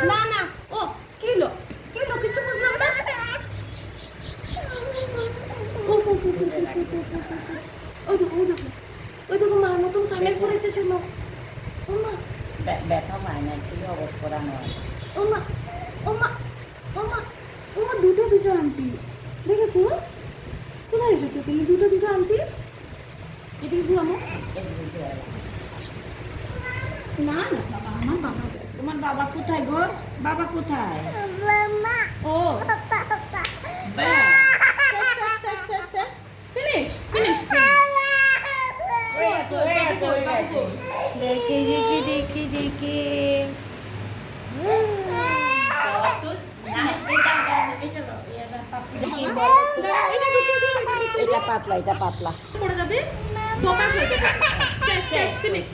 না না, ও kilo kilo কিছু বুঝলাম না। উফ উফ উফ উফ উফ উফ উফ উফ উফ। ওই দেখো ওই দেখো ওই দেখো মার মতন কানে পড়েছে শোনো। ও মা ব্যথা পায় না, ছিল অবশ করানো আছে। ও মা ও মা ও মা ও মা, দুটো দুটো আন্টি দেখেছো? কোথায় এসেছো তুমি? দুটো দুটো আন্টি এদিকে ঘুরামো। না না বাবা, আমার বাবা গেছে। তোমার বাবা কোথায় গো? বাবা কোথায়? ও ফিনিশ ফিনিশ। দেখে দেখে দেখে দেখে এটা পাতলা, এটা পাতলা পড়ে যাবে, ফোকাস হয়ে যাবে। শেষ শেষ ফিনিশ।